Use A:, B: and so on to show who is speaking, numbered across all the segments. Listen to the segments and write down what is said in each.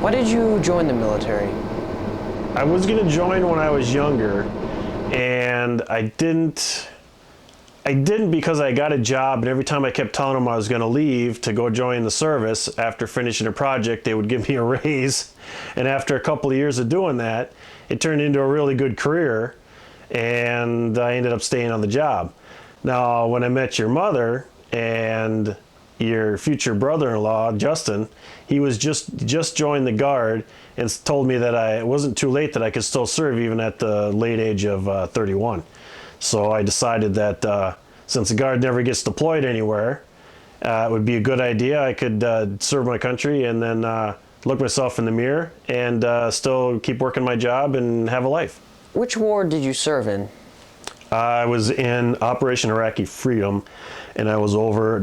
A: Why did you join the military?
B: I was going to join when I was younger, and I didn't because I got a job, and every time I kept telling them I was going to leave to go join the service after finishing a project, they would give me a raise. And after a couple of years of doing that, it turned into a really good career, and I ended up staying on the job. Now, when I met your mother and your future brother-in-law, Justin, he was just joined the Guard and told me that it wasn't too late, that I could still serve even at the late age of 31. So I decided that since the Guard never gets deployed anywhere, it would be a good idea. I could serve my country and then look myself in the mirror and still keep working my job and have a life.
A: Which war did you serve in?
B: I was in Operation Iraqi Freedom, and I was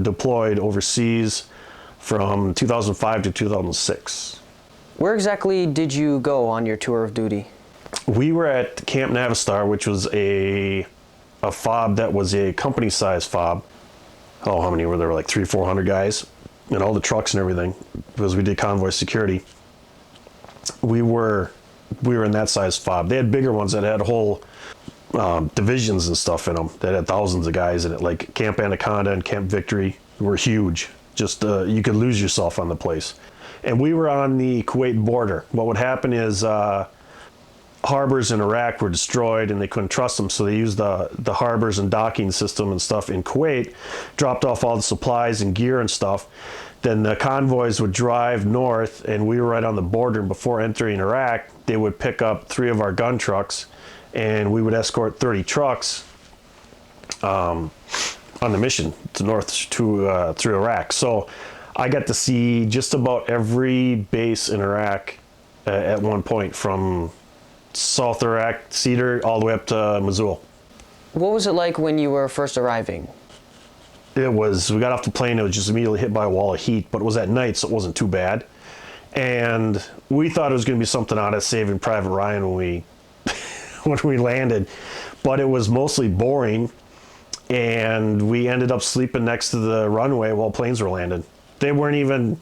B: deployed overseas from 2005 to 2006.
A: Where exactly did you go on your tour of duty?
B: We were at Camp Navistar, which was a FOB that was a company-sized FOB. Oh, how many were there? Like 300-400 guys, and all the trucks and everything, because we did convoy security. We were in that size FOB. They had bigger ones that had whole divisions and stuff in them that had thousands of guys in it, like Camp Anaconda and Camp Victory were huge. Just you could lose yourself on the place. And we were on the Kuwait border. What would happen is harbors in Iraq were destroyed and they couldn't trust them, so they used the harbors and docking system and stuff in Kuwait, dropped off all the supplies and gear and stuff. Then the convoys would drive north, and we were right on the border. And before entering Iraq, they would pick up 3 of our gun trucks, and we would escort 30 trucks on the mission to north through Iraq. So I got to see just about every base in Iraq at one point, from South Iraq, Cedar, all the way up to Mosul.
A: What was it like when you were first arriving?
B: We got off the plane, it was just immediately hit by a wall of heat, but it was at night, so it wasn't too bad. And we thought it was going to be something out of Saving Private Ryan when we landed, but it was mostly boring, and we ended up sleeping next to the runway while planes were landing. They weren't even,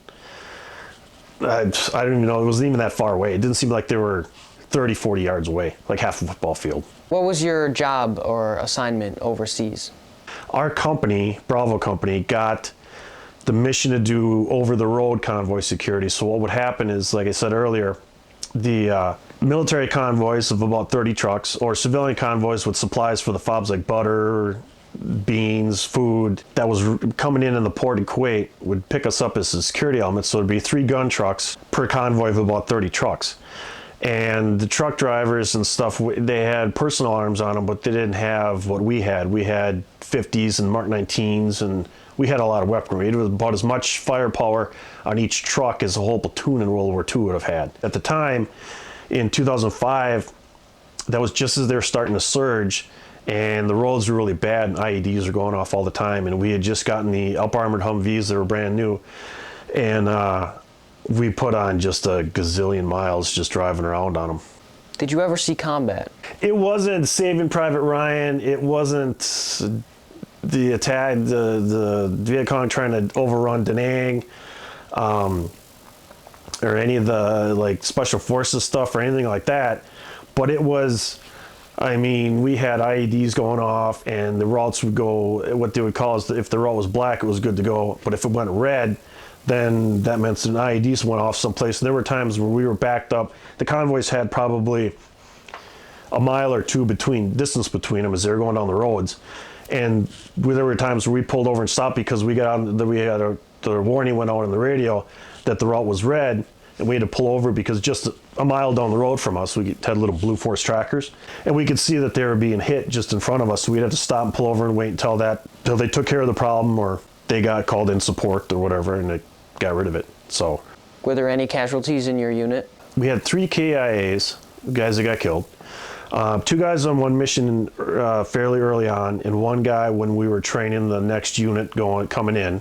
B: I don't even know, it wasn't even that far away. It didn't seem like they were 30, 40 yards away, like half a football field.
A: What was your job or assignment overseas?
B: Our company, Bravo Company, got the mission to do over-the-road convoy security. So what would happen is, like I said earlier, the military convoys of about 30 trucks, or civilian convoys with supplies for the FOBs like butter, beans, food, that was coming in the port in Kuwait, would pick us up as a security element. So it'd be 3 gun trucks per convoy of about 30 trucks. And the truck drivers and stuff, they had personal arms on them, but they didn't have what we had. We had 50s and Mark 19s, and we had a lot of weaponry. It was about as much firepower on each truck as a whole platoon in World War II would have had. At the time, in 2005, that was just as they were starting to surge, and the roads were really bad, and IEDs were going off all the time, and we had just gotten the up-armored Humvees that were brand new, and we put on just a gazillion miles just driving around on them.
A: Did you ever see combat?
B: It wasn't Saving Private Ryan. It wasn't the attack, the Viet Cong trying to overrun Da Nang, or any of the like special forces stuff or anything like that. But it was, I mean, we had IEDs going off, and the routes would go, what they would call is, if the route was black, it was good to go. But if it went red, then that meant an IEDs went off someplace. And there were times where we were backed up. The convoys had probably a mile or two distance between them as they were going down the roads. And there were times where we pulled over and stopped because we had the warning went out on the radio that the route was red, and we had to pull over because just a mile down the road from us, we had little Blue Force trackers, and we could see that they were being hit just in front of us. So we'd have to stop and pull over and wait until they took care of the problem, or they got called in support or whatever, and they got rid of it. So,
A: were there any casualties in your unit?
B: We had 3 KIAs, guys that got killed. 2 guys on one mission fairly early on, and 1 guy when we were training the next unit coming in.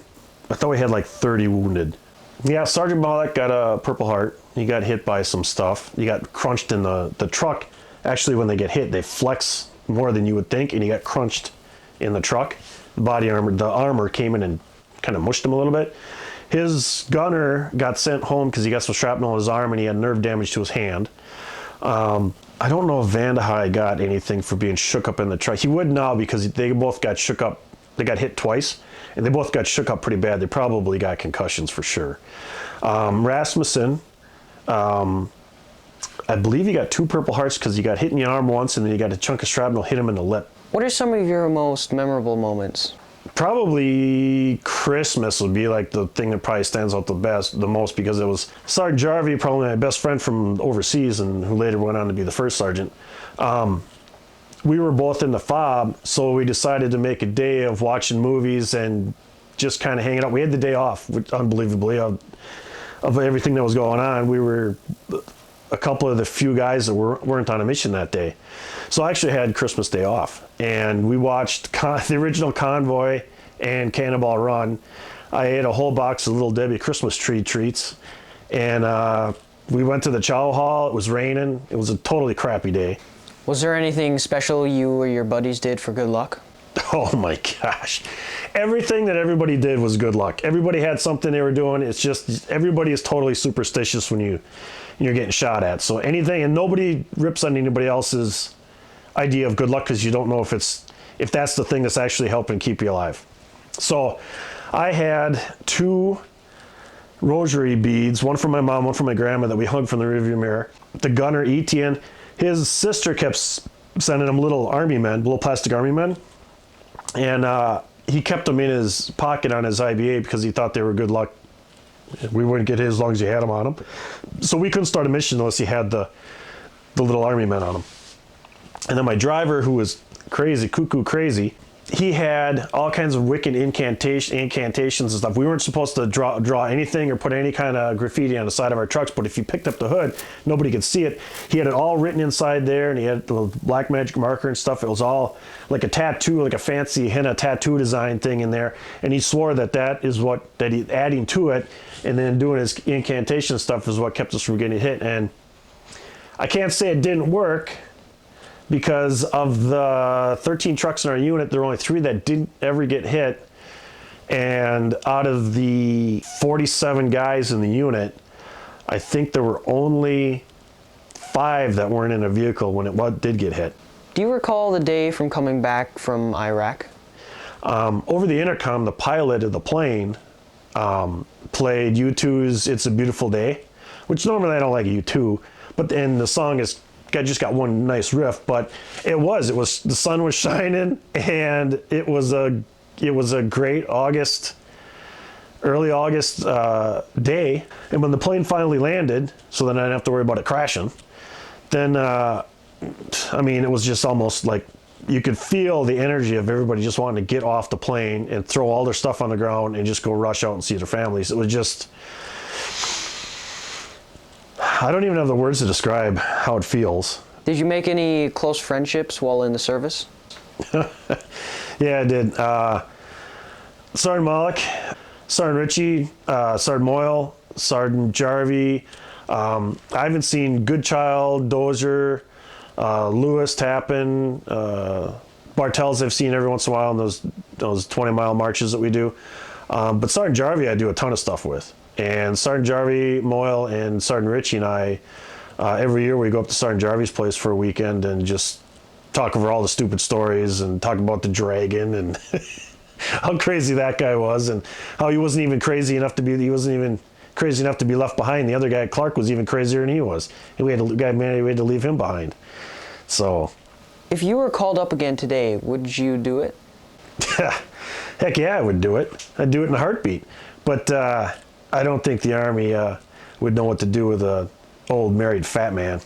B: I thought we had like 30 wounded. Yeah, Sergeant Bollock got a Purple Heart. He got hit by some stuff. He got crunched in the truck. Actually, when they get hit, they flex more than you would think, and he got crunched in the truck. The armor came in and kind of mushed him a little bit. His gunner got sent home because he got some shrapnel in his arm and he had nerve damage to his hand. I don't know if Vandehei got anything for being shook up in the truck. He would now because they both got shook up. They got hit twice, and they both got shook up pretty bad. They probably got concussions for sure. Rasmussen, I believe he got 2 Purple Hearts because he got hit in the arm once, and then he got a chunk of shrapnel hit him in the lip.
A: What are some of your most memorable moments?
B: Probably Christmas would be like the thing that probably stands out the most because it was Sergeant Jarvie, probably my best friend from overseas and who later went on to be the first sergeant. We were both in the fob, so we decided to make a day of watching movies and just kind of hanging out. We had the day off, unbelievably, of everything that was going on. We were a couple of the few guys that weren't on a mission that day. So I actually had Christmas Day off, and we watched the original Convoy and Cannonball Run. I ate a whole box of Little Debbie Christmas tree treats, and we went to the chow hall. It was raining. It was a totally crappy day.
A: Was there anything special you or your buddies did for good luck?
B: Oh my gosh. Everything that everybody did was good luck. Everybody had something they were doing. It's just everybody is totally superstitious when you're getting shot at. So anything, and nobody rips on anybody else's idea of good luck because you don't know if that's the thing that's actually helping keep you alive. So I had 2 rosary beads, one from my mom, one from my grandma, that we hung from the rearview mirror. The gunner, Etienne, his sister kept sending him little plastic army men, and he kept them in his pocket on his IBA because he thought they were good luck. We wouldn't get his as long as you had them on him. So we couldn't start a mission unless he had the little army men on him. And then my driver, who was crazy, cuckoo crazy, he had all kinds of wicked incantations and stuff. We weren't supposed to draw anything or put any kind of graffiti on the side of our trucks, but if you picked up the hood, nobody could see it. He had it all written inside there, and he had the black magic marker and stuff. It was all like a tattoo, like a fancy henna tattoo design thing in there. And he swore that he adding to it and then doing his incantation stuff is what kept us from getting hit. And I can't say it didn't work, because of the 13 trucks in our unit, there were only 3 that didn't ever get hit. And out of the 47 guys in the unit, I think there were only 5 that weren't in a vehicle when it did get hit.
A: Do you recall the day from coming back from Iraq?
B: Over the intercom, the pilot of the plane played U2's It's a Beautiful Day, which normally I don't like U2, and the song just got one nice riff, but it was the sun was shining, and it was a great early August day. And when the plane finally landed, so then I didn't have to worry about it crashing, then it was just almost like you could feel the energy of everybody just wanting to get off the plane and throw all their stuff on the ground and just go rush out and see their families. It was just, I don't even have the words to describe how it feels.
A: Did you make any close friendships while in the service?
B: Yeah, I did. Sergeant Malik, Sergeant Ritchie, Sergeant Moyle, Sergeant Jarvie. I haven't seen Goodchild, Dozier, Lewis, Tappan, Bartels I've seen every once in a while in those 20-mile marches that we do. But Sergeant Jarvie I do a ton of stuff with. And Sergeant Jarvie, Moyle, and Sergeant Ritchie and I, every year we go up to Sergeant Jarvie's place for a weekend and just talk over all the stupid stories and talk about the dragon and how crazy that guy was and how he wasn't even crazy enough to be left behind. The other guy, Clark, was even crazier than he was. And we had to leave him behind. So,
A: if you were called up again today, would you do it?
B: Heck yeah, I would do it. I'd do it in a heartbeat. But I don't think the Army would know what to do with an old married fat man.